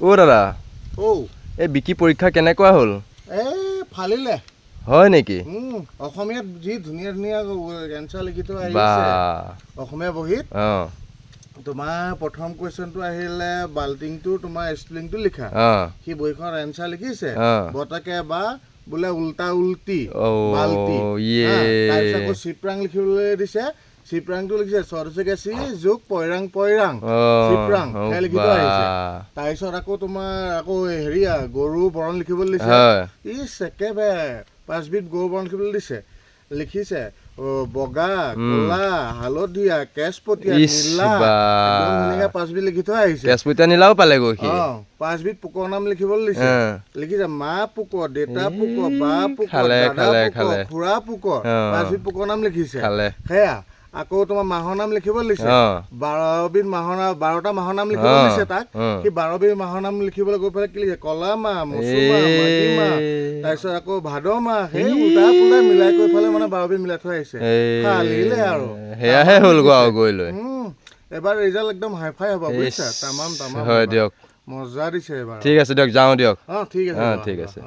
অ' দাদা অ' এই বিকি পৰীক্ষা কেনেকুৱা হ'ল ফালিলে হয় নেকি অসমীয়াত যি ধুনীয়া ধুনীয়া এনচাৰ লিখি থৈ বা আহিছে অসমীয়া বহীত অঁ তোমাৰ প্ৰথম কুৱেশ্যনটো আহিলে বাল্টিংটো তোমাৰ স্প্লিংটো লিখা অঁ সি বহীখনত এনচাৰ লিখিছে অঁ বতাকে বা বোলে উল্টা উল্টি অ' বাল্টি ইয়ে তাৰপিছত আকৌ চিপৰাং লিখিবলৈ দিছে চিপৰাংটো লিখিছে চৰচকে চি যোগ পৈৰাং পৈৰাং চিপৰাং সেয়া লিখি থৈ আহিছে তাৰপিছত আকৌ তোমাৰ আকৌ হেৰিয়া গৰু বৰণ লিখিবলৈ দিছে একেবাৰে 5 বিধ গৰু বৰণ লিখিবলৈ দিছে লিখিছে বগা ক'লা হালধীয়া কেশপতীয়া নীলা একদম ধুনীয়াকৈ 5 বিধ লিখি থৈ আহিছে কেশপতীয়া নীলাও পালেগৈ সি 5 বিধ পোকৰ নাম লিখিবলৈ দিছে লিখিছে মা পোক দেউতা পোক বা পোক দাদা পোক খুৰা পোক 5 বিধ পোকৰ নাম লিখিছে সেয়া আকৌ তোমাৰ মাহৰ নাম লিখিবলৈ দিছে 12 বিধ মাহৰ নাম 12টা মাহৰ নাম লিখিবলৈ দিছে তাক সি 12 বিধ মাহৰ নাম লিখিবলৈ গৈ পেলাই কি লিখে কলা মাহ মচু মাহ মাঘী মাহ তাৰপিছত আকৌ ভাদ মাহ সেই উল্টা পুল্টা মিলাই কৰি পেলাই মানে 12 বিধ মিলাই থৈ আহিছে ফালিলে আৰু সেয়াহে হ'ল গৈ লৈ এবাৰ ৰিজাল্ট একদম হাইফাই হ'ব বুজিছা তামাম হয় দিয়ক মজা দিছে এবাৰ ঠিক আছে দিয়ক যাওঁ দিয়ক ঠিক আছে ঠিক আছে